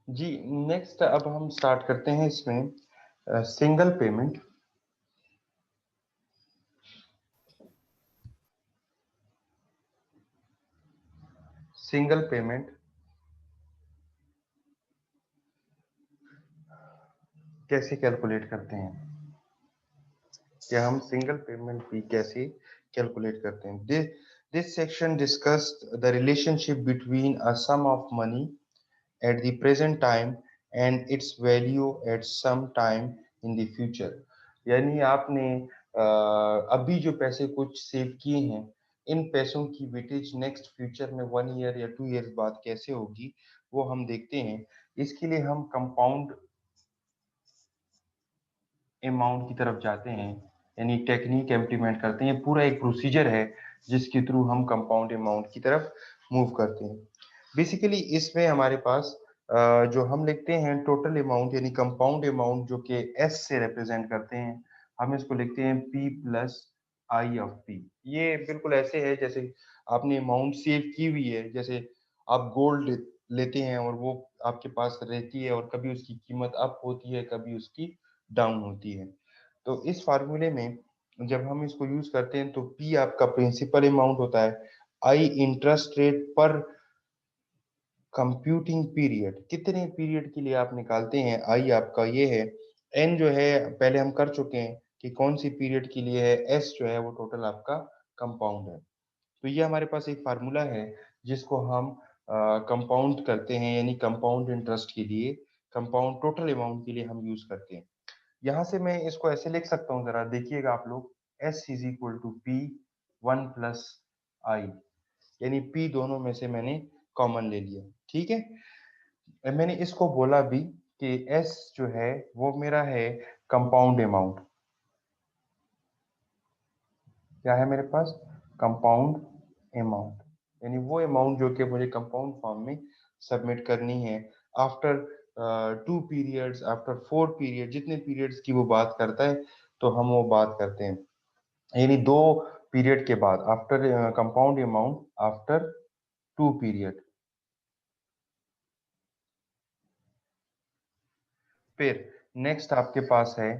जी next अब हम start करते हैं इसमें सिंगल पेमेंट। सिंगल पेमेंट कैसे कैलकुलेट करते हैं, या हम सिंगल पेमेंट भी कैसे कैलकुलेट करते हैं। This section discussed the relationship between a sum of money at the present time and its value at some time in the future। यानी आपने अभी जो पैसे कुछ सेव किए हैं, इन पैसों की वेटेज नेक्स्ट फ्यूचर में 1 ईयर या 2 ईयर्स बाद कैसे होगी वो हम देखते हैं। इसके लिए हम कंपाउंड अमाउंट की तरफ जाते हैं, यानी टेक्निक इम्प्लीमेंट करते हैं। ये पूरा एक प्रोसीजर है जिसके थ्रू हम कंपाउंड अमाउंट की तरफ मूव करते हैं। बेसिकली इसमें हमारे पास जो हम लिखते हैं टोटल अमाउंट यानी कंपाउंड अमाउंट जो कि एस से रिप्रेजेंट करते हैं, हम इसको लिखते हैं P plus I of P. ये बिल्कुल ऐसे है जैसे आपने अमाउंट सेव की हुई है, जैसे आप गोल्ड लेते हैं और वो आपके पास रहती है और कभी उसकी कीमत अप होती है, कभी उसकी डाउन होती है। तो इस फार्मूले में जब हम इसको यूज करते हैं तो पी आपका प्रिंसिपल अमाउंट होता है, आई इंटरेस्ट रेट पर कंप्यूटिंग पीरियड, कितने पीरियड के लिए आप निकालते हैं, आई आपका ये है। एन जो है पहले हम कर चुके हैं कि कौन सी पीरियड के लिए है, एस जो है वो टोटल आपका कंपाउंड है। तो ये हमारे पास एक फार्मूला है जिसको हम कंपाउंड करते हैं, यानी कंपाउंड इंटरेस्ट के लिए, कंपाउंड टोटल अमाउंट के लिए हम यूज करते हैं। यहाँ से मैं इसको ऐसे लिख सकता हूँ, जरा देखिएगा आप लोग, S is equal to P one plus I, यानी पी दोनों में से मैंने कॉमन ले लिया। ठीक है, मैंने इसको बोला भी कि एस जो है वो मेरा है कंपाउंड अमाउंट। क्या है मेरे पास, कंपाउंड अमाउंट, यानी वो अमाउंट जो कि मुझे कंपाउंड फॉर्म में सबमिट करनी है आफ्टर 2 पीरियड्स, आफ्टर 4 पीरियड, जितने पीरियड्स की वो बात करता है तो हम वो बात करते हैं, यानी 2 पीरियड के बाद, after compound amount after 2 period. फिर नेक्स्ट आपके पास है,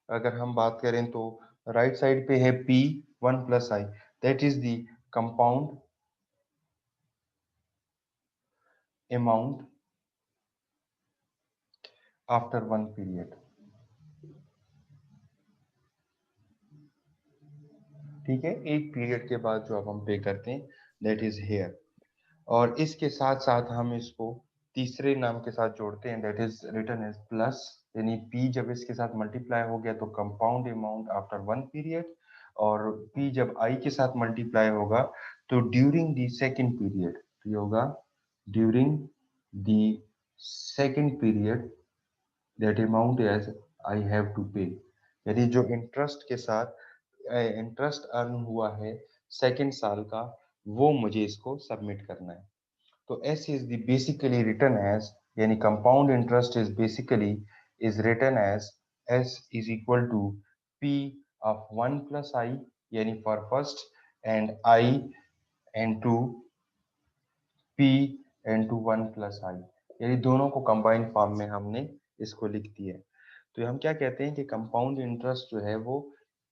अगर हम बात करें तो राइट साइड पे है P one plus I, that is the compound amount after 1 period. ठीक है, एक पीरियड के बाद जो अब हम पे करते हैं दैट इज हेयर। और इसके साथ साथ हम इसको तीसरे नाम के साथ जोड़ते हैं, that is written as plus, यानी पी जब इसके साथ मल्टीप्लाई हो गया तो कंपाउंड अमाउंट आफ्टर 1 पीरियड, और पी जब आई के साथ मल्टीप्लाई होगा तो ड्यूरिंग द सेकेंड पीरियड, तो ये होगा during the second period that amount as I have to pay, यानी जो इंटरेस्ट के साथ इंटरेस्ट अर्न हुआ है सेकेंड साल का, वो मुझे इसको सबमिट करना है। तो S is the basically return age, यानी compound interest is basically is return age S is equal to P of one plus I, यानी for first, and I and to P and to one plus I, यानी दोनों को combined form में हमने इसको लिख दिया है। तो हम क्या कहते हैं कि कंपाउंड इंटरेस्ट जो है वो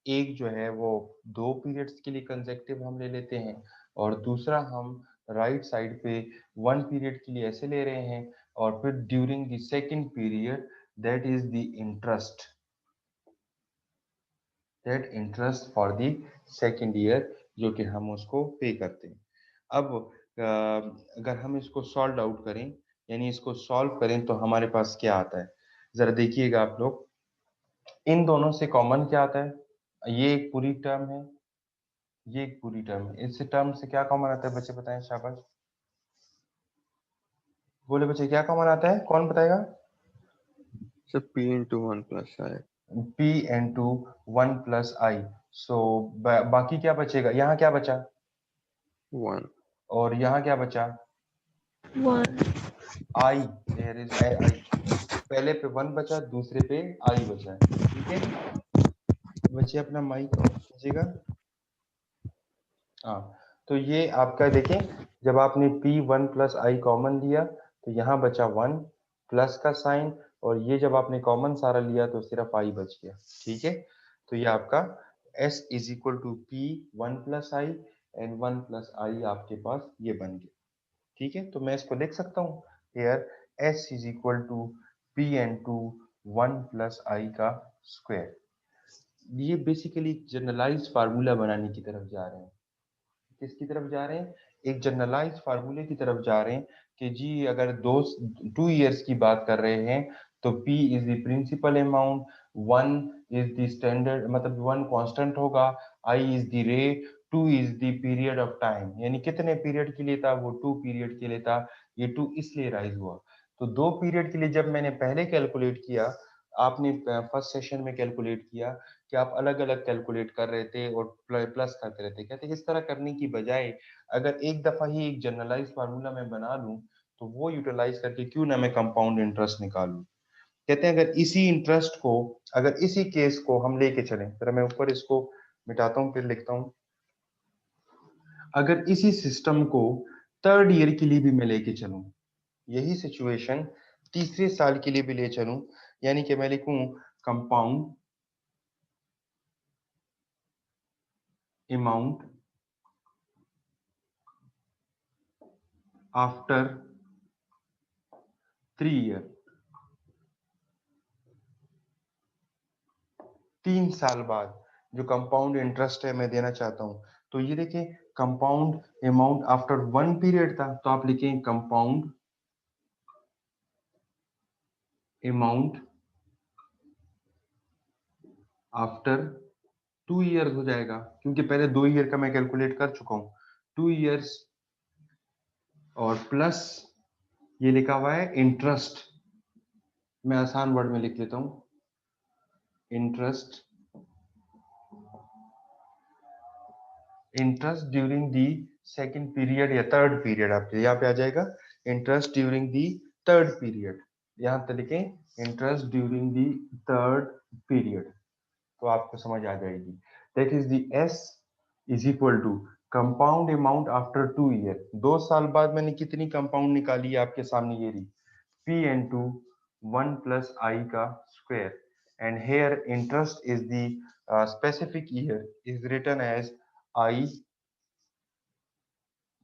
एक जो है वो 2 पीरियड्स के लिए कंसेक्टिव हम ले लेते हैं, और दूसरा हम राइट साइड पे 1 पीरियड के लिए ऐसे ले रहे हैं, और फिर during the second period that is the interest, that interest for the second year जो कि हम उसको पे करते हैं। अब अगर हम इसको सॉल्व आउट करें, यानी इसको सॉल्व करें तो हमारे पास क्या आता है, जरा देखिएगा आप लोग, इन दोनों से कॉमन क्या आता है, ये एक पूरी टर्म है, ये एक पूरी टर्म है, इस टर्म से क्या कॉमन आता है बच्चे बताएं, शाबाश बोले बच्चे, क्या कॉमन आता है, कौन बताएगा। Sir P into 1 plus I। P N to one plus I, so बाकी क्या बचेगा, यहाँ क्या बचा, 1। और यहाँ क्या बचा, 1 आई, देयर इज आई, पहले पे 1 बचा, दूसरे पे आई बचा है। ठीक है, बच्चे अपना माइक ऑफ कीजिएगा। हाँ, तो ये आपका देखें, जब आपने पी वन प्लस आई कॉमन लिया तो यहाँ बचा 1, प्लस का साइन, और ये जब आपने कॉमन सारा लिया तो सिर्फ आई बच गया। ठीक है, तो ये आपका s is equal to P 1 plus I and 1 plus I आपके पास ये बन गया। ठीक है, तो मैं इसको लिख सकता हूँ here s is equal to P N to 1 plus I का स्क्वायर। ये बेसिकली जनरलाइज फार्मूला बनाने की तरफ जा रहे हैं। किसकी तरफ जा रहे हैं? एक जनरलाइज फार्मूले की तरफ जा रहे हैं कि जी अगर 2 ईयर्स की बात कर रहे हैं तो P is the principal amount, 1 is the standard, मतलब 1 कांस्टेंट होगा, I is the rate, 2 is the period of time, यानी कितने पीरियड के लिए था वो 2 पीरियड के लिए था। ये 2 इसलिए राइज हुआ। तो 2 पीरियड के लिए जब मैंने पहले कैलकुलेट किया, आपने फर्स्ट सेशन में कैलकुलेट किया कि आप अलग अलग कैलकुलेट कर रहे थे और प्लस करते रहते, कहते इस तरह करने की बजाय अगर एक दफा ही एक जनरलाइज फार्मूला मैं बना लूं तो वो यूटिलाइज करके क्यों ना मैं कंपाउंड इंटरेस्ट निकालूं। कहते हैं अगर इसी इंटरेस्ट को, अगर इसी केस को हम लेके चलें, फिर मैं ऊपर इसको मिटाता हूं फिर लिखता हूं, अगर इसी सिस्टम को 3rd ईयर के लिए भी मैं लेके चलूं, यही सिचुएशन तीसरे साल के लिए भी ले चलूं, यानी कि मैं लिखूं कंपाउंड अमाउंट आफ्टर 3 ईयर, 3 साल बाद जो कंपाउंड इंटरेस्ट है मैं देना चाहता हूं। तो ये देखिए कंपाउंड अमाउंट आफ्टर 1 पीरियड था, तो आप लिखें कंपाउंड अमाउंट आफ्टर 2 ईयर्स हो जाएगा, क्योंकि पहले 2 ईयर का मैं कैलकुलेट कर चुका हूं। 2 ईयर्स और प्लस ये लिखा हुआ है इंटरेस्ट, मैं आसान वर्ड में लिख लेता हूं, interest, interest during the 2nd period या 3rd पीरियड, आप यहाँ पे आ जाएगा interest during the 3rd period, यहाँ पे लिखें interest during the 3rd period, तो आपको समझ आ जाएगी। That is the S is equal to compound amount after 2 year, 2 साल बाद मैंने कितनी कंपाउंड निकाली है आपके सामने ये रही, P N to 1 plus I का square, and here interest is the specific year is written as I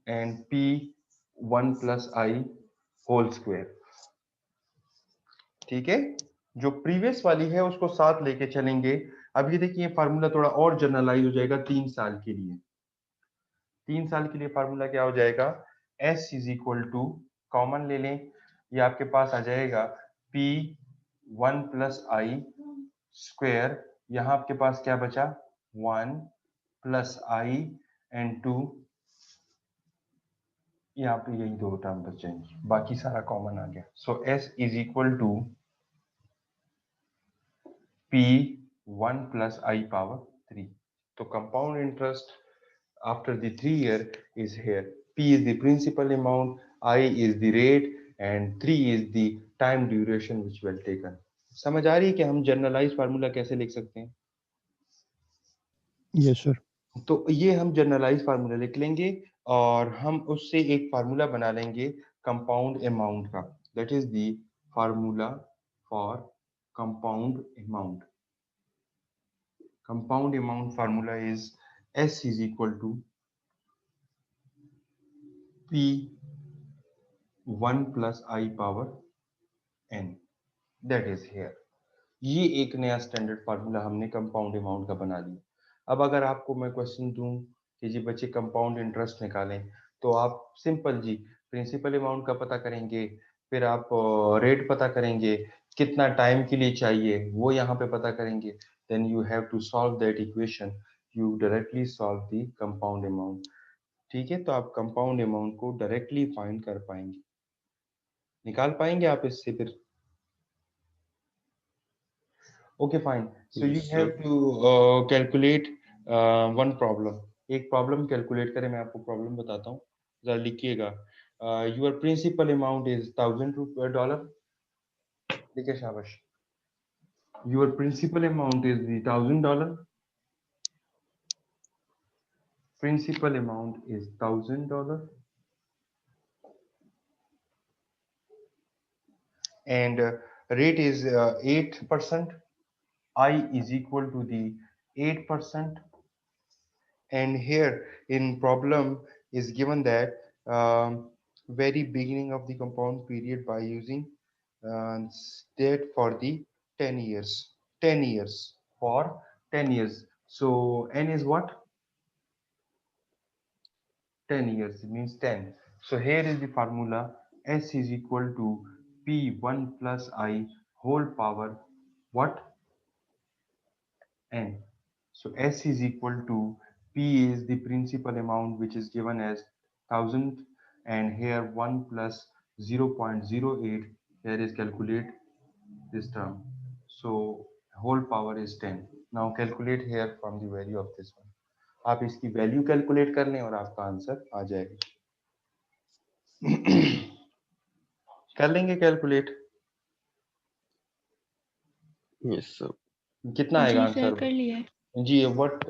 and P 1 plus I whole square. ठीक है, जो प्रीवियस वाली है उसको साथ लेके चलेंगे। अब ये देखिए फार्मूला थोड़ा और जनरलाइज हो जाएगा 3 साल के लिए। 3 साल के लिए फार्मूला क्या हो जाएगा, S is equal to, common ले लें, ये आपके पास आ जाएगा P 1 प्लस आई स्क्वायर, यहाँ आपके पास क्या बचा 1 प्लस आई एंड 2, यहाँ पे यही 2 टर्म बच जाएंगी, बाकी सारा कॉमन आ गया। So S is equal to P 1 plus I power 3। तो compound interest after the 3 year is here, P is the principal amount, I is the rate and 3 is the time duration which well taken। समझ आ रही है कि हम generalise formula कैसे लिख सकते हैं? Yes sir. तो ये हम जनरलाइज फार्मूला लिख लेंगे और हम उससे एक फार्मूला बना लेंगे कंपाउंड अमाउंट का, that is the formula for compound amount. Compound amount formula is S is equal to P 1 plus I power n, that is here. ये एक नया स्टैंडर्ड फार्मूला हमने कंपाउंड अमाउंट का बना लिया। अब अगर आपको मैं क्वेश्चन दूं कि जी बच्चे कंपाउंड इंटरेस्ट निकालें, तो आप सिंपल जी प्रिंसिपल अमाउंट का पता करेंगे, फिर आप रेट पता करेंगे, कितना टाइम के लिए चाहिए वो यहाँ पे पता करेंगे, then you have to solve that equation, you directly solve the compound amount. ठीक है, तो आप कंपाउंड अमाउंट को डायरेक्टली फाइंड कर पाएंगे, निकाल पाएंगे आप इससे फिर। Okay, fine. So you Yes, have sir. to calculate one problem. एक प्रॉब्लम कैलकुलेट करें, मैं आपको प्रॉब्लम बताता हूँ, जरा लिखिएगा। योर प्रिंसिपल अमाउंट इज $1000, लिखिए शाबाश। Your principal amount is $1000, principal amount is $1000 and rate is 8%. I is equal to the 8%, and here in problem is given that very beginning of the compound period by using state for the 10 years, 10 years for 10 years. So n is what? 10 years, it means 10. So here is the formula: S is equal to P1 plus I whole power what? N. So S is equal to P is the principal amount which is given as 1000, and here 1 plus 0.08, here is calculate this term. So whole power is 10. Now calculate here from the value of this one. आप इसकी value calculate कर लें और आपका answer आ जाएगा. कर लेंगे calculate? Yes, sir. कितना आएगा जी सर आंसर? कर लिया है. जी what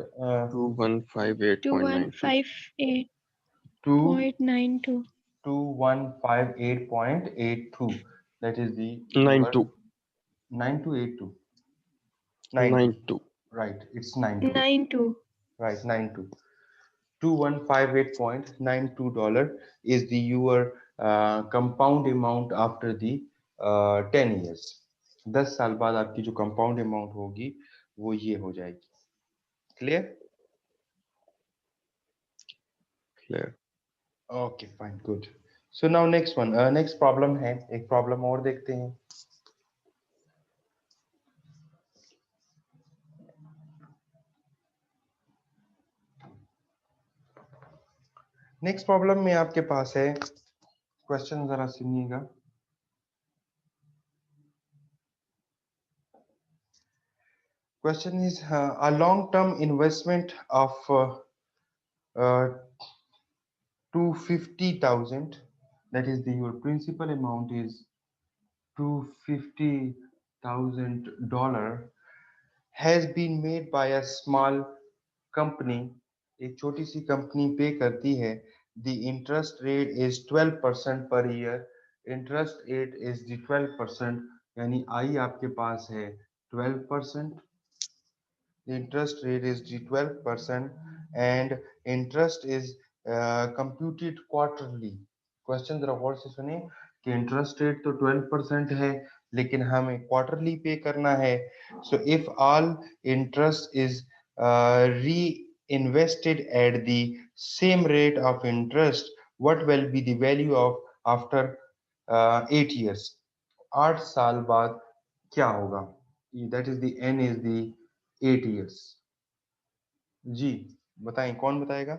2158.92. 2158.92. 2158.82. That is the 92. 9282. 92. Right, it's 92. 92. Right, 92. $2158.92 is the your compound amount after the 10 years. 10 साल बाद आपकी जो compound amount होगी वो ये हो जाएगी. Clear? Clear. Okay, fine, good. So now next one, next problem है, एक problem और देखते हैं. नेक्स्ट प्रॉब्लम में आपके पास है, क्वेश्चन जरा सुनिएगा. Question is a long-term investment of 250,000. That is your principal amount is $250,000 has been made by a small company. एक छोटी सी कंपनी पे करती है. The interest rate is 12% per year. Interest rate is the 12%, यानी I आपके पास है 12%. The interest rate is the 12% and interest is computed quarterly. Question जरा गौर से सुनिए कि इंटरेस्ट रेट तो 12% है लेकिन हमें क्वार्टरली पे करना है. So if all interest is reinvested at the same rate of interest, what will be the value of after 8 years? 8 साल बाद क्या होगा? That is the n is the 8 years. जी बताएं, कौन बताएगा?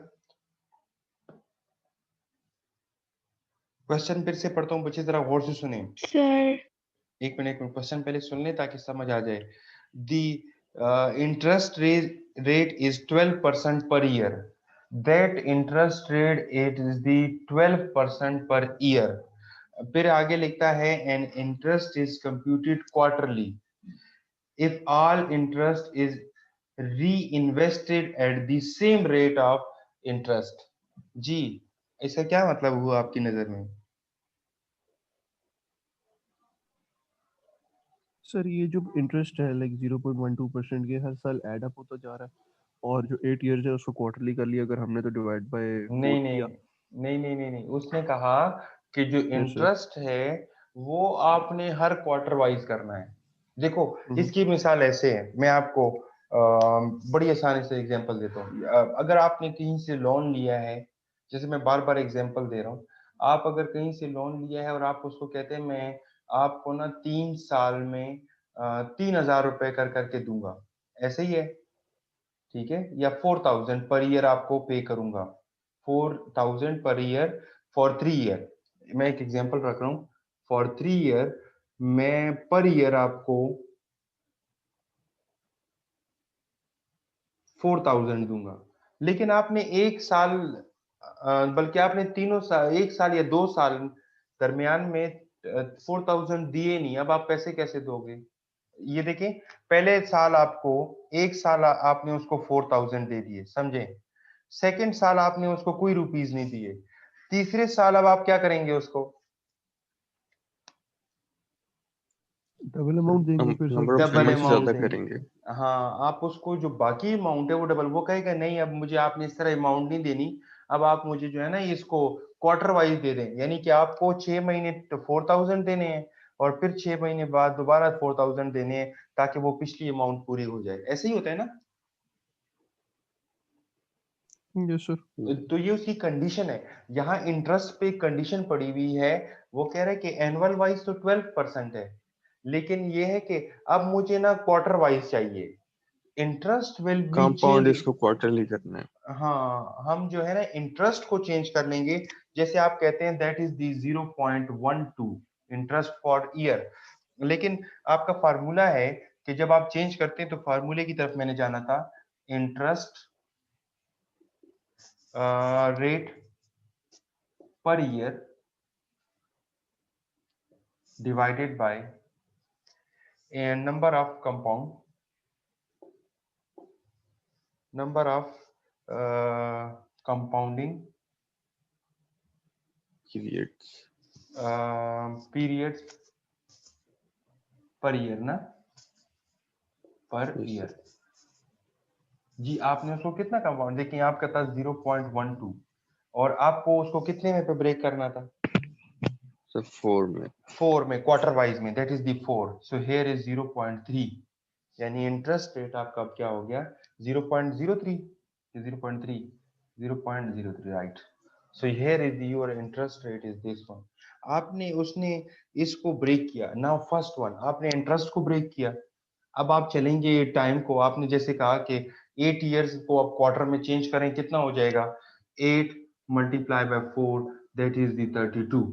क्वेश्चन फिर से पढ़ता हूँ, बच्चे जरा गौर से सुने. सर एक मिनट क्वेश्चन पहले सुन लें ताकि समझ आ जाए. The interest rate is 12% per year. That interest rate it is the 12% per year. फिर आगे लिखता है and interest is computed quarterly. If all interest is reinvested at the same rate of interest. जी इसका क्या मतलब हुआ आपकी नजर में? सर ये जो इंटरेस्ट है लाइक 0.12% के हर साल ऐड अप होता जा रहा है, और जो 8 इयर्स है उसको क्वार्टरली कर लिया अगर हमने तो डिवाइड बाय 4 नहीं किया. नहीं, उसने कहा कि जो इंटरेस्ट है वो आपने हर क्वार्टर वाइज करना है. देखो इसकी मिसाल ऐसे है, मैं आपको बड़ी आसानी से एग्जांपल देता हूँ. अगर आपने कहीं से लोन लिया है, जैसे मैं बार बार एग्जांपल दे रहा हूँ, आप अगर कहीं से लोन लिया है और आप उसको कहते हैं मैं आपको ना 3 साल में 3,000 रुपए कर करके दूंगा, ऐसे ही है, ठीक है, या 4,000 पर ईयर आपको पे करूंगा, 4,000 पर ईयर फॉर 3 ईयर. मैं एक एग्जांपल रख रहा हूँ, फॉर 3 ईयर मैं पर ईयर आपको 4,000 दूंगा. लेकिन आपने एक साल बल्कि आपने तीनों साल, एक साल या 2 साल दरमियान में 4,000 दिए नहीं, अब आप पैसे कैसे दोगे? ये देखें, पहले साल आपको, एक साल आपने उसको 4,000 दे दिए, समझे? सेकंड साल आपने उसको कोई रुपीस नहीं दिए. तीसरे साल अब आप क्या करेंगे उसको? डबल अमाउंट देंगे हम फिर sir. Number of double payments amount ज्यादा देंगे। करेंगे। हाँ, आप उसको जो बाकी अमाउंट है वो डबल, वो कहेगा नहीं अब मुझे आपने इस तरह अमाउंट नहीं देनी, अब आप मुझे जो है ना इसको क्वार्टर वाइज दे दें, यानी कि आपको 6 महीने 4000 देने हैं और फिर 6 महीने बाद दोबारा 4000 देने हैं, ताकि वो पिछली अमाउंट पूरी हो जाए। ऐसे ही होता है ना? Yes sir. तो ये उसकी कंडीशन है। यहाँ इंटरेस्ट पे कंडीशन पड़ी हुई है, वो कह रहे हैं कि एनुअल वाइज तो 12% है, लेकिन ये है कि अब मुझे ना क्वार्टर वाइज चाहिए। Interest will be compound change. इसको क्वार्टरली करना है। हाँ, हम जो है ना इंटरेस्ट को चेंज कर लेंगे। जैसे आप कहते हैं that is the 0.12 interest for year, लेकिन आपका फार्मूला है कि जब आप चेंज करते हैं तो फार्मूले की तरफ मैंने जाना था। Interest rate per year divided by a number of compounding periods periods per year ना, पर Yes, ईयर। sir. जी, आपने उसको कितना कंपाउंड, देखिए आपका था 0.12 और आपको उसको कितने में पे ब्रेक करना था? सर 4 में। 4 में, क्वार्टर वाइज में, that is the 4। So here is 0.3, यानी इंटरेस्ट रेट आपका अब क्या हो गया? 0.03, 0.3, 0.03, right. So here is your interest rate is this one. आपने उसने इसको ब्रेक किया। नाउ फर्स्ट वन, आपने इंटरेस्ट को ब्रेक किया। अब आप चलेंगे टाइम को, आपने जैसे कहा कि 8 इयर्स को आप क्वार्टर में चेंज करें, कितना हो जाएगा? 8 multiply by 4, that is the 32,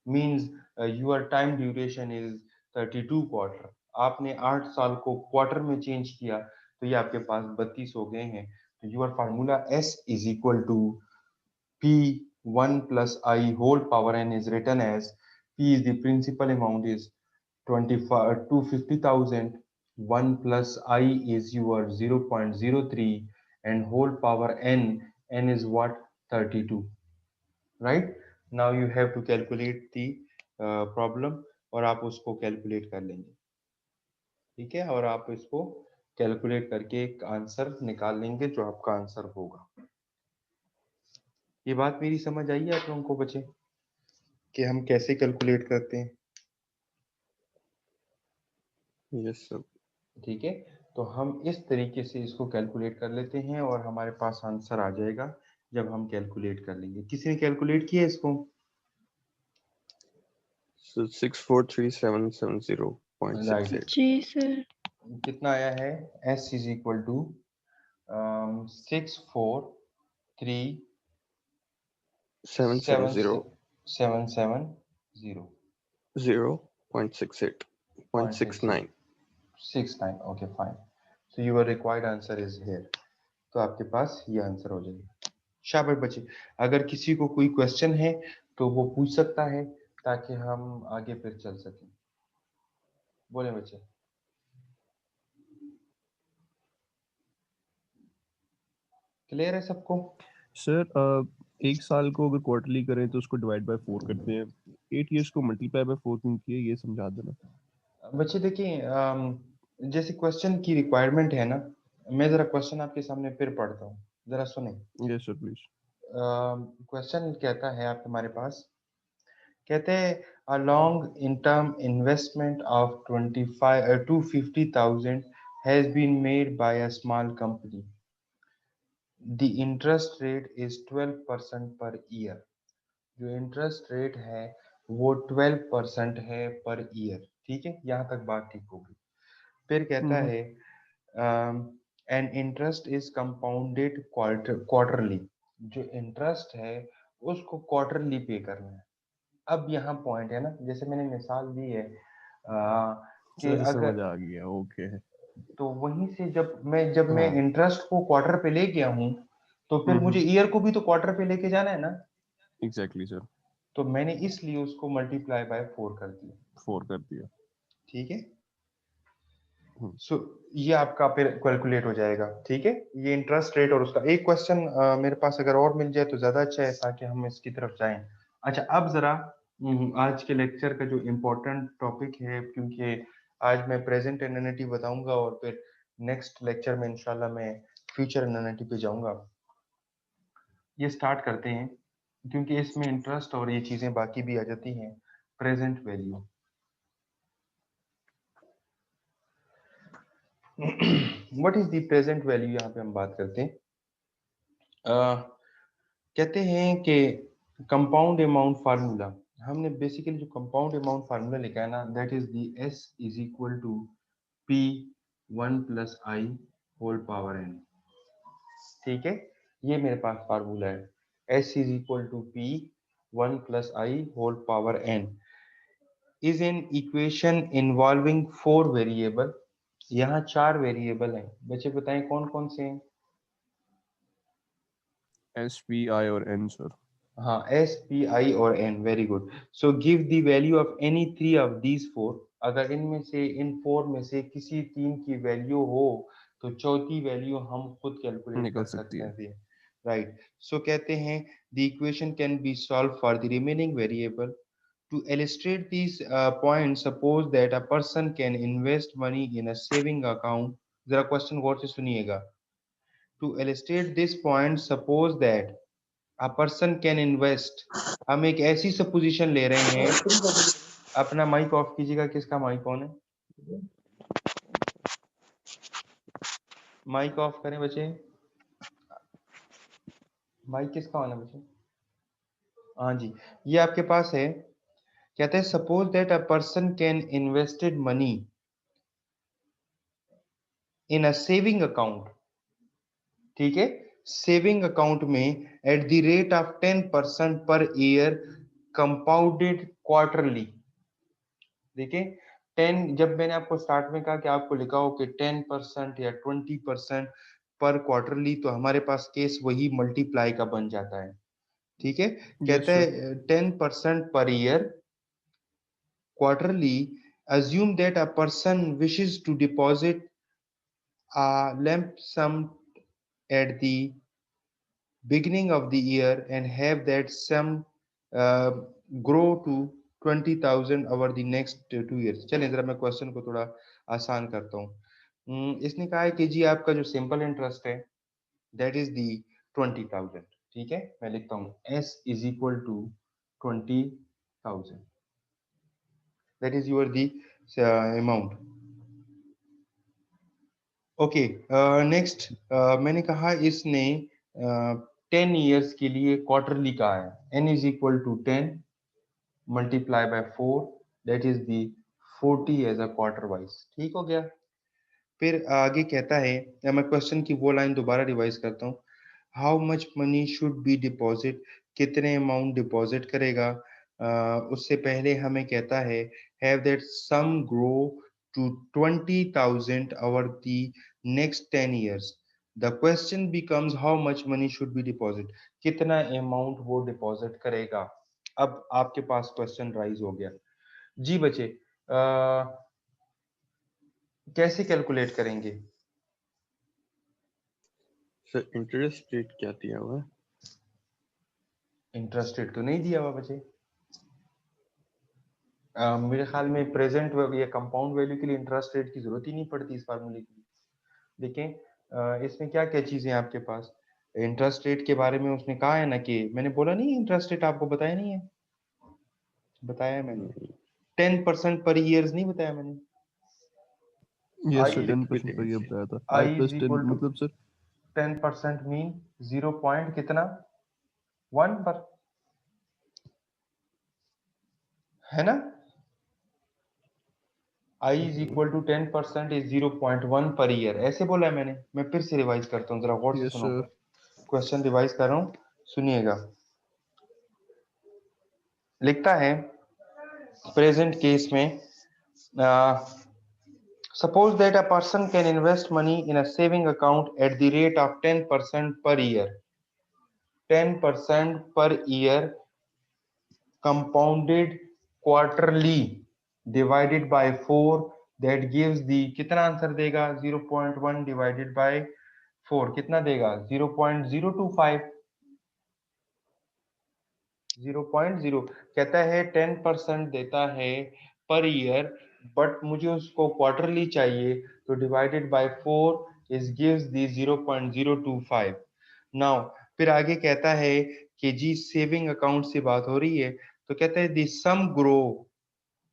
means your time duration is 32 quarter. आपने 8 साल को क्वार्टर में चेंज किया, तो ये आपके पास 32 हो गए हैं। तो your formula S is equal to P1 plus I whole power n is written as P is the principal amount is 250,000, 1 plus I is your 0.03 and whole power n is what? 32, right? Now you have to calculate the problem और आप उसको calculate कर लेंगे, ठीक है? और आप इसको कैलकुलेट करके एक आंसर निकाल लेंगे जो आपका आंसर होगा। ये बात मेरी समझ आई है आप लोगों को बच्चे, कि हम कैसे कैलकुलेट करते हैं? Yes sir. ठीक है, तो हम इस तरीके से इसको कैलकुलेट कर लेते हैं और हमारे पास आंसर आ जाएगा जब हम कैलकुलेट कर लेंगे। किसी ने कैलकुलेट किया इसको? सर 643,770.68। राइट, जी सर। कितना आया है? S is equal to 770 643,770 0.68.69। 69, okay fine. So your required answer is here. तो आपके पास ये आंसर हो जाएगा। शाबाश बच्चे, अगर किसी को कोई क्वेश्चन है तो वो पूछ सकता है, ताकि हम आगे फिर चल सकें। बोले बच्चे। क्लियर है सबको? सर एक साल को अगर क्वार्टरली करें तो उसको डिवाइड बाय 4 करते हैं, 8 इयर्स को मल्टीप्लाई बाय 4 क्यों किए ये समझा देना। बच्चे देखिए, जैसे क्वेश्चन की रिक्वायरमेंट है ना, मैं जरा क्वेश्चन आपके सामने फिर पढ़ता हूँ, जरा सुने। Yes sir please. क्वेश्चन कहता है आपके हमारे पास, कहते हैं a long in term investment of 250,000 has been made by a small company. The interest rate is 12% per year. जो इंटरेस्ट रेट है वो 12% है पर ईयर, ठीक है? यहाँ तक बात ठीक होगी। फिर कहता है an interest is compounded quarterly, जो इंटरेस्ट है उसको क्वार्टरली पे करना है। अब यहाँ पॉइंट है ना, जैसे मैंने मिसाल दी है कि सर समझ अगर, आ गया, ओके है। तो वहीं से जब मैं हाँ। इंटरेस्ट को क्वार्टर पे ले गया हूँ, तो फिर मुझे ईयर को भी तो क्वार्टर पे लेके जाना है ना। Exactly sir. तो मैंने इसलिए उसको मल्टीप्लाई बाय 4 कर दिया, 4 कर दिया। ठीक है? हम्म। सो ये आपका फिर कैलकुलेट हो जाएगा, ठीक है? ये इंटरेस्ट रेट और उसका एक क्वेश्चन मेरे पास अगर और मिल जाए तो ज्यादा अच्छा है, ताकि हम इसकी तरफ जाएं। अच्छा, अब जरा आज के लेक्चर का जो इम्पोर्टेंट टॉपिक है, क्योंकि आज मैं प्रेजेंट एनालिटी बताऊंगा और फिर नेक्स्ट लेक्चर में इंशाल्लाह मैं फ्यूचर एनालिटी पे जाऊंगा। ये स्टार्ट करते हैं क्योंकि इसमें इंटरेस्ट और ये चीजें बाकी भी आ जाती हैं। Present value what is the present value, यहाँ पे हम बात करते हैं। कहते हैं कि कंपाउंड अमाउंट फार्मूला, हमने बेसिकली जो कंपाउंड अमाउंट फार्मूला लिखा है ना, that is the S is equal to P 1 plus I whole power N. ठीक है, ये मेरे पास फार्मूला है, S is equal to P 1 plus I whole power N is an equation involving 4 variable. यहाँ 4 वेरिएबल हैं, बच्चे बताएं कौन कौन से हैं। एस पी आई और एन सर। हाँ, एस पी आई और N, very good. So give the value of any 3 of these 4। अगर इनमें से इन 4 में से किसी 3 की वैल्यू हो तो चौथी वैल्यू हम खुद कैलकुलेट निकल कर सकती सकते हैं। राइट, सो कहते हैं the equation can be solve for the remaining variable. To illustrate these points, suppose that a person can invest money in a saving account। जरा क्वेश्चन गौर से सुनिएगा। To illustrate this point, suppose that a person can invest। हम एक ऐसी supposition ले रहे हैं। अपना माइक ऑफ कीजिएगा, किसका माइक ऑन है? माइक ऑफ करें बच्चे, माइक किसका ऑन है बच्चे? हाँ जी, ये आपके पास है। कहते हैं suppose that a person can invested money in a saving account. ठीक है, सेविंग अकाउंट में at the rate of 10% per year compounded quarterly. देखिए 10, जब मैंने आपको स्टार्ट में कहा कि आपको लिखा हो कि 10% या 20% पर क्वार्टरली, तो हमारे पास केस वही मल्टीप्लाई का बन जाता है। ठीक है, कहता है 10% per year quarterly. assume that a person wishes to deposit a lump sum at the beginning of the year and have that sum grow to 20,000 over the next 2 years। चलिए जरा मैं क्वेश्चन को थोड़ा आसान करता हूँ। इसने कहा है कि जी आपका जो सिंपल इंटरेस्ट है दैट इज दी 20,000। ठीक है, मैं लिखता हूँ s is equal to 20,000, that is your the amount. Okay, next मैंने कहा इसने 10 ईयर्स के लिए क्वार्टरली कहा है। n is equal to 10 multiply by 4, that is the 40 as a quarter wise. ठीक हो गया। फिर आगे कहता है, या मैं क्वेश्चन की वो लाइन दोबारा रिवाइज करता हूँ। How much money should be deposit, कितने अमाउंट डिपॉजिट करेगा। उससे पहले हमें कहता है have that sum grow to 20,000 over the next 10 years। The question becomes how much money should be deposit, कितना अमाउंट वो डिपॉजिट करेगा। अब आपके पास क्वेश्चन राइज हो गया। जी बच्चे, कैसे कैलकुलेट करेंगे? सर इंटरेस्ट रेट क्या दिया हुआ है? इंटरेस्ट रेट तो नहीं दिया हुआ बच्चे। मेरे ख्याल में प्रेजेंट या कंपाउंड वैल्यू के लिए इंटरेस्ट रेट की जरूरत ही नहीं पड़ती इस फार्मूले की। देखें इसमें क्या क्या चीजें हैं आपके पास। इंटरेस्ट रेट के बारे में उसने कहा है ना, कि मैंने बोला नहीं इंटरेस्ट रेट आपको बताया नहीं है? बताया है मैंने। 10% पर ईयर्स नहीं बताया मैंने। यस आई सर, लिख भी 10% पर दें ये सर। बताया था। I I is plus 10 equal to मतलब सर 10% मीन 0 पॉइंट कितना 1 पर, है ना। I is equal to 10% is 0.1 per year, ऐसे बोला है मैंने। मैं फिर से रिवाइज करता हूँ, जरा गौर से यस सुनो। सर। क्वेश्चन रिवाइज कर रहा हूँ, सुनिएगा। लिखता है प्रेजेंट केस में suppose that a person can invest money in a saving account at the rate of 10% per year. 10% per year compounded quarterly divided by 4, that gives the, कितना answer देगा 0.1 divided by 4 कितना देगा 0.025। 0.0 कहता है 10% देता है per year, but मुझे उसको क्वार्टरली चाहिए, तो divided by 4 is gives the 0.025। Now फिर आगे कहता है कि जी सेविंग अकाउंट से बात हो रही है, तो कहता है दी सम ग्रो,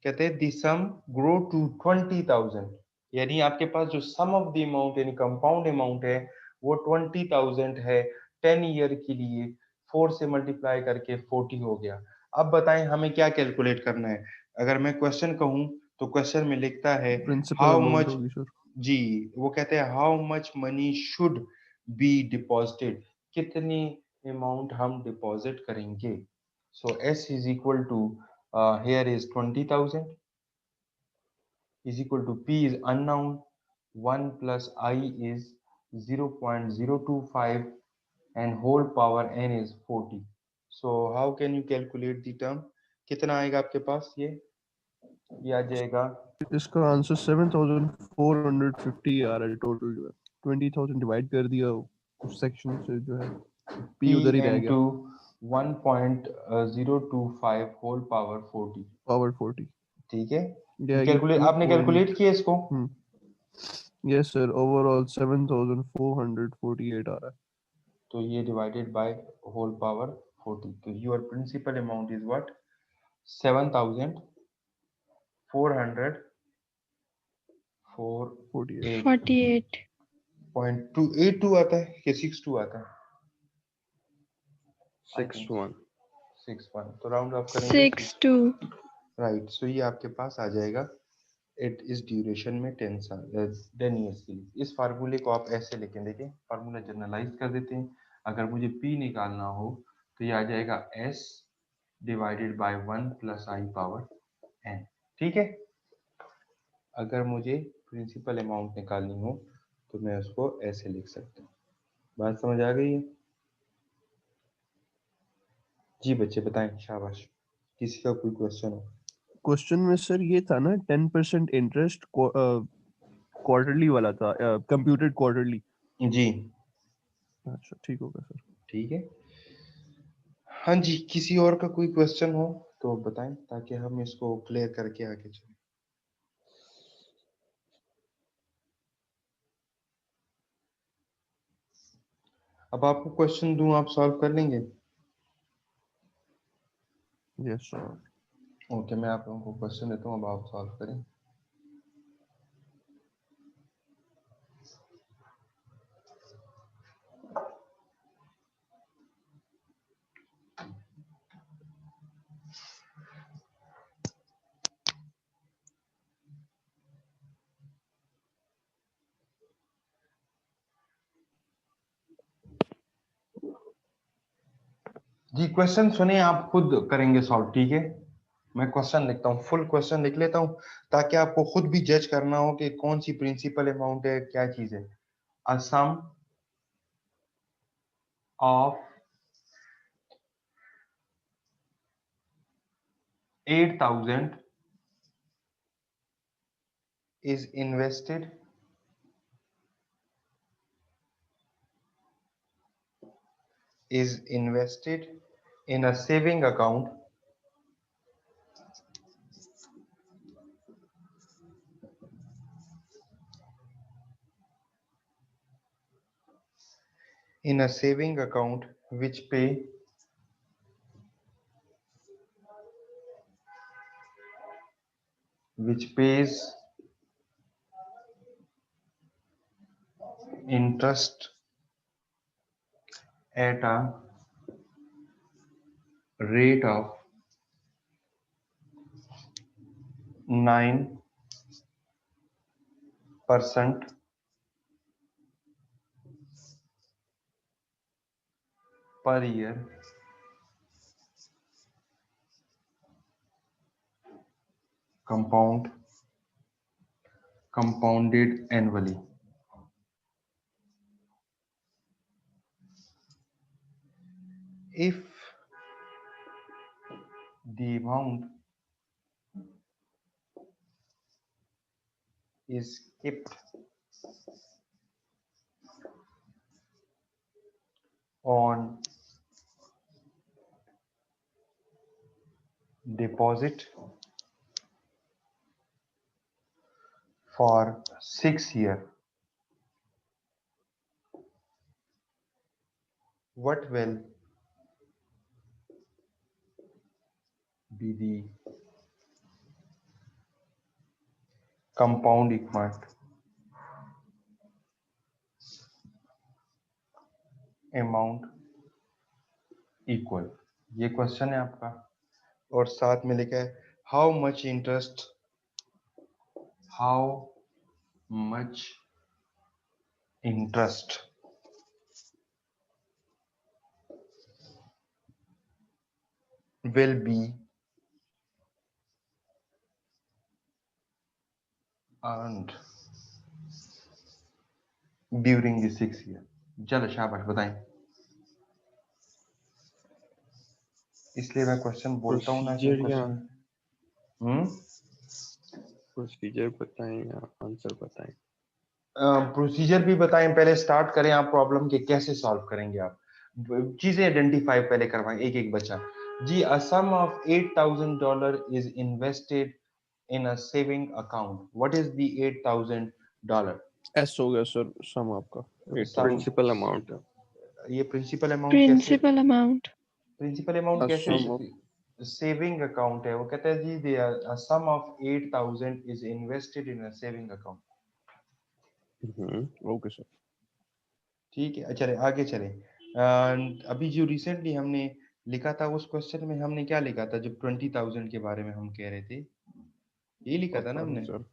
कहते हैं दी सम ग्रो टू 20,000, यानी आपके पास जो सम ऑफ द अमाउंट यानी कंपाउंड अमाउंट है वो 20,000 है 10 ईयर के लिए, 4 से मल्टीप्लाई करके 40 हो गया। अब बताएं हमें क्या कैलकुलेट करना है। अगर मैं क्वेश्चन कहूं तो क्वेश्चन में लिखता है प्रिंसिपल हाउ अमाउंट मच, होगी सर। जी वो कहते हैं how much money should be deposited, कितनी अमाउंट हम डिपॉजिट करेंगे। So S is equal to here is 20,000 is equal to P is unknown, 1 plus I is 0.025 and whole power n is 40. So how can you calculate the term? कितना आएगा आपके पास ये आ जाएगा इसका आंसर 7,450 आ रहा है टोटल जो है। 20,000 डिवाइड कर दिया उस सेक्शन से जो है, P पी उधर ही रह गया, into 1.025 whole power 40। पावर 40। ठीक है, ये आएगी कैलकुलेट 2 आपने पॉइंट। कैलकुलेट किया इसको, यस सर, ओवरऑल 7,448 आ रहा है। तो ये डिवाइडेड बाय होल पावर 40, तो your principal amount is what 7,448.282 48। 48. आता है कि 62 आता है, आई थिंक 6-1। 61, तो राउंड ऑफ करेंगे 6-2. राइट। सो ये आपके पास आ जाएगा इट इस ड्यूरेशन में 10 साल 10 ईयर्स के लिए। इस फार्मूले को आप ऐसे लेके देखें, फार्मूला जनरलाइज कर देते हैं। अगर मुझे पी निकालना हो तो ये आ जाएगा S divided by 1 plus I power N. ठीक है, अगर मुझे प्रिंसिपल अमाउंट निकालनी हो तो मैं उसको ऐसे लिख सकता हूँ। बात समझ आ गई है? जी बच्चे बताएं, शाबाश। किसी का कोई क्वेश्चन हो? क्वेश्चन में सर ये था ना 10% इंटरेस्ट क्वार्टरली वाला था, कंप्यूटेड क्वार्टरली। जी अच्छा ठीक होगा सर। ठीक है। हाँ जी, किसी और का कोई क्वेश्चन हो तो बताएं ताकि हम इसको क्लियर करके आगे चलें। अब आपको क्वेश्चन दूं, आप सॉल्व कर लेंगे? Yes sir. ओके, मैं आप लोगों को क्वेश्चन देता हूँ, अब आप सॉल्व करें। जी क्वेश्चन सुने, आप खुद करेंगे सॉल्व, ठीक है? मैं क्वेश्चन लिखता हूँ, फुल क्वेश्चन लिख लेता हूँ ताकि आपको खुद भी जज करना हो कि कौन सी प्रिंसिपल अमाउंट है, क्या चीज है। अ sum of 8,000 is invested in a saving account which pays interest at a rate of 9% per year compounded annually. If the amount is kept on deposit for 6 years, what will be the compound amount equal? ये question है आपका, और साथ में लिखा है how much interest will be earned during the 6 year. चलो शाबाश बताएं। इसलिए मैं क्वेश्चन बोलता हूँ ना कि प्रोसीजर या क्वेश्चन प्रोसीजर बताएं या आंसर बताएं? प्रोसीजर भी बताएं, पहले स्टार्ट करें आप प्रॉब्लम के कैसे सॉल्व करेंगे आप, चीजें आइडेंटिफाई पहले करवाएं एक एक बच्चा जी। A sum of $8,000 is invested in a saving account, what is the $8,000? S हो गया सर सम आपका 8,000। प्रिंसिपल अमाउंट है। ये प्रिंसिपल अमाउंट कैसे, प्रिंसिपल अमाउंट प्रिंसिपल अमाउंट कैसे sum of सेविंग अकाउंट है, वो कहता है जी sum of 8,000 is invested in a saving account. Okay sir. ठीक है चले आगे चले। अभी जो रिसेंटली हमने लिखा था उस क्वेश्चन में हमने क्या लिखा था, जब 20,000 के बारे में हम कह रहे थे, ये लिखा था ना हमने सर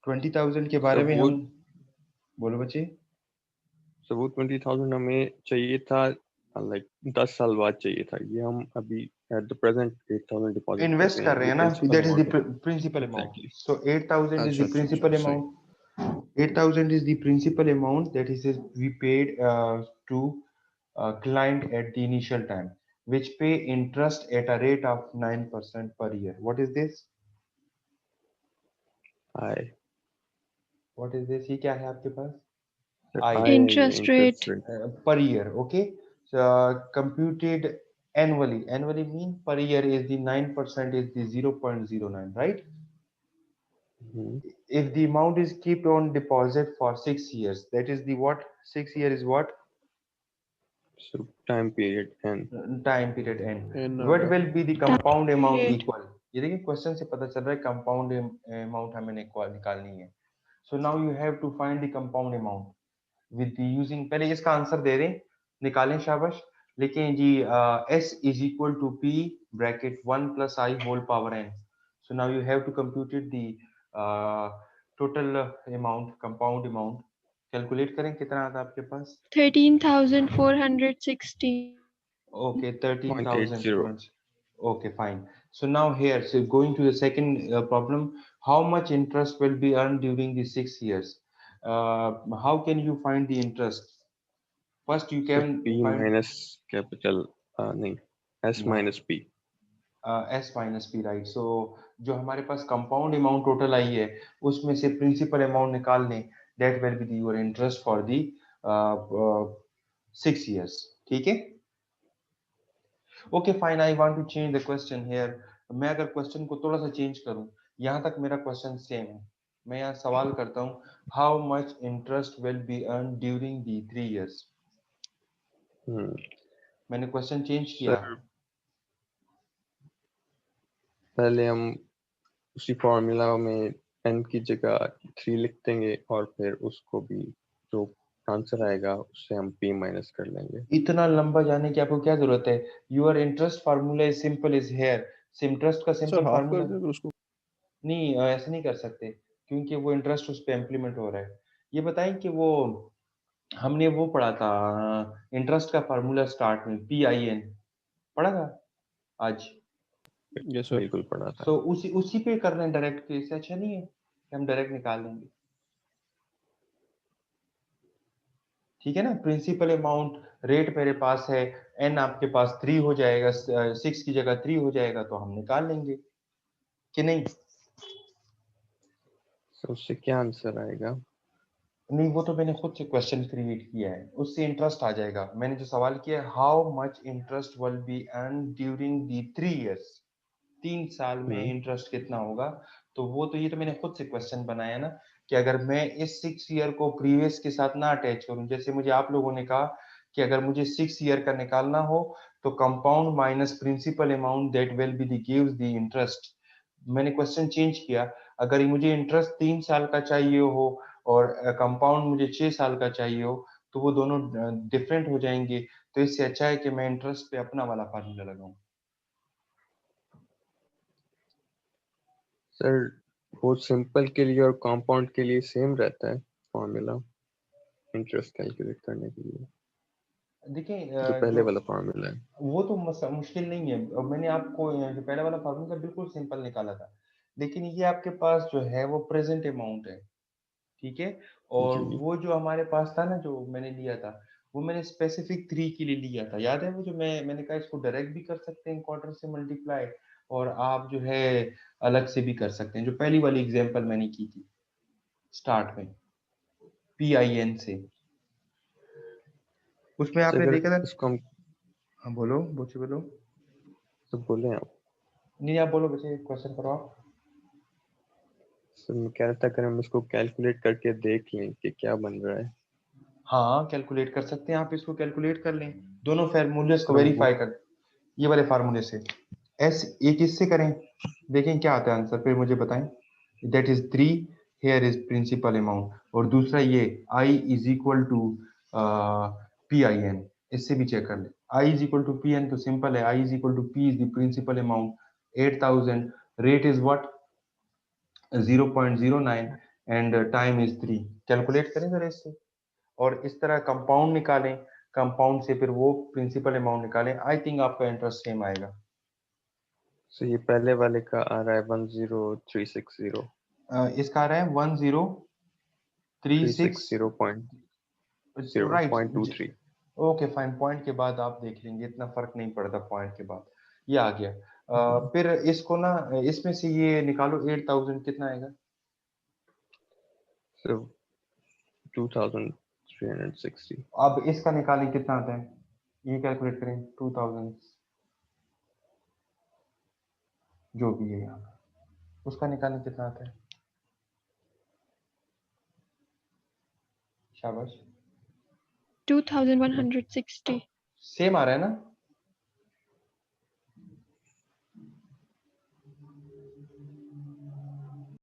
20,000 के बारे में हम, बोलो बच्चे। सो वो 20,000 हमें चाहिए था, लाइक 10 साल बाद चाहिए था। ये हम अभी at the present 8,000 deposit invest कर रहे हैं ना, that is the principal amount. Exactly. So 8,000 is the अच्छा, प्रिंसिपल सही। Amount, 8,000 is the principal amount that is we paid to client at the initial time, which pay interest at a rate of 9% per year. What is this? I What is this? ये क्या है आपके पास? Interest rate. Per year. Okay. So computed annually. Annually mean per year is the 9% is the 0.09, right? If the amount is kept on deposit for 6 years, that is the what? 6 year is what? So time period n. Time period n. N uh What गया। will be the compound amount period. equal? ये देखिए question से पता चल रहा है compound amount हमें निकालनी है। So now you have to find the compound amount with the using, पहले इसका आंसर दे दें, निकालें शाबाश। लिखें जी s is equal to p bracket 1 plus i whole power n. So now you have to compute the total amount, compound amount। Calculate करें कितना आता है आपके पास? 13,460. Okay, 13,000 0.80. students. Okay, fine. So now here, so going to the second problem, how much interest will be earned during the 6 years? How can you find the interest? First, you So can P find minus capital नहीं S No. minus P. S minus P, right? So जो हमारे पास compound amount total आई है, उसमें से principal amount निकाल लें, that will be your interest for the 6 years. ठीक है? Okay fine, I want to change the question here. मैं अगर क्वेश्चन को थोड़ा सा चेंज करूं, यहां तक मेरा क्वेश्चन सेम है, मैं यहाँ सवाल करता हूँ how much interest will be earn during the 3 years. मैंने क्वेश्चन चेंज किया। सर पहले हम उसी फॉर्मूला में n की जगह 3 लिख देंगे और फिर उसको भी जो आंसर आएगा उससे हम p माइनस कर लेंगे। इतना लंबा जाने की आपको क्या जरूरत है? Your interest formula is simple is here, interest का सर सिंपल हाफ फार्मूला कर दे फिर उसको। नहीं, ऐसे नहीं कर सकते क्योंकि वो इंटरेस्ट उस पर इम्प्लीमेंट हो रहा है। ये बताएं कि वो हमने वो पढ़ा था इंटरेस्ट का फार्मूला स्टार्ट में PIN पढ़ा था आज। Yes sir. बिल्कुल पढ़ा था। सो उसी पे कर रहे हैं डायरेक्ट, इससे अच्छा नहीं है कि हम डायरेक्ट निकाल लेंगे? ठीक है ना, प्रिंसिपल अमाउंट रेट मेरे पास है, n आपके पास 3 हो जाएगा, 6 की जगह 3 हो जाएगा, तो हम निकाल लेंगे कि नहीं? तो उससे क्या आंसर आएगा? नहीं, वो तो मैंने खुद से क्वेश्चन क्रिएट किया है, उससे इंटरेस्ट आ जाएगा। मैंने जो सवाल किया है how much interest will be earn during the 3 years, 3 साल में हम्म, इंटरेस्ट कितना होगा। तो वो तो ये तो मैंने खुद से क्वेश्चन बनाया ना कि अगर मैं इस 6 ईयर को प्रीवियस के साथ ना अटैच करूं, जैसे मुझे आप लोगों ने कहा कि अगर मुझे 6 ईयर का निकालना हो तो compound minus principal amount that will be the gives the interest. मैंने क्वेश्चन चेंज किया, अगर मुझे इंटरेस्ट 3 साल का चाहिए हो और कंपाउंड मुझे 6 साल का चाहिए हो तो वो दोनों डिफरेंट हो जाएंगे। तो इससे अच्छा है कि मैं इंटरेस्ट पे अपना वाला फार्मूला लगाऊं। सर वो सिंपल के लिए और कंपाउंड के लिए सेम रहता है फॉर्मूला इंटरेस्ट कैलकुलेट करने के लिए, देखिए जो पहले जो वाला फॉर्मूला है। वो तो मुश्किल नहीं है। अब मैंने आपको जो पहले वाला फार्मूला बिल्कुल सिंपल निकाला था, लेकिन ये आपके पास जो है वो प्रेजेंट अमाउंट है, ठीक है। और जी वो जो हमारे पास था ना जो मैंने लिया था, वो मैंने स्पेसिफिक 3 के लिए लिया था, याद है वो जो मैंने कहा इसको डायरेक्ट भी कर सकते हैं क्वार्टर से मल्टीप्लाई, और आप जो है अलग से भी कर सकते हैं, जो पहली वाली एग्जांपल मैंने की थी स्टार्ट में PIN से, उसमें सर, आपने अगर देखा था। इसको हम हाँ बोलो बोलो बोलो। तो बोले आप, नहीं आप बोलो बच्चे, क्वेश्चन करो आप। सर मैं कह रहा था अगर हम इसको कैलकुलेट करके देख लें कि क्या बन रहा है। हाँ कैलकुलेट कर सकते हैं, आप इसको कैलकुलेट कर लें, दोनों फार्मूलेस को सर हम वो वेरीफाई कर, ये वाले फार्मूले से एस एक इससे करें, देखें क्या आता है आंसर, फिर मुझे बताएं। That is 3, here is principal amount, और दूसरा ये I is equal to PIN, इससे भी चेक कर ले। I is equal to PN तो सिंपल है, I is equal to P is the principal amount 8000, rate is what 0.09 and time is 3। Calculate करें जरा इससे, और इस तरह कंपाउंड निकालें, कंपाउंड से फिर वो प्रिंसिपल अमाउंट निकालें, आई थिंक आपका इंटरेस्ट सेम आएगा। सो ये पहले वाले का आ रहा है 10360 इसका आ रहा है 1036, राइट। 0.23। ओके फाइन, पॉइंट के बाद आप देख लेंगे, इतना फर्क नहीं पड़ता पॉइंट के बाद, ये आ गया। फिर इसको ना इसमें से ये निकालो 8000 कितना आएगा। सो 2360। अब इसका निकालें कितना आता है, ये कैलकुलेट करें 2000 जो भी है यहाँ, उसका निकालें कितना आता है। शाबाश, 2160. सेम आ रहा है ना।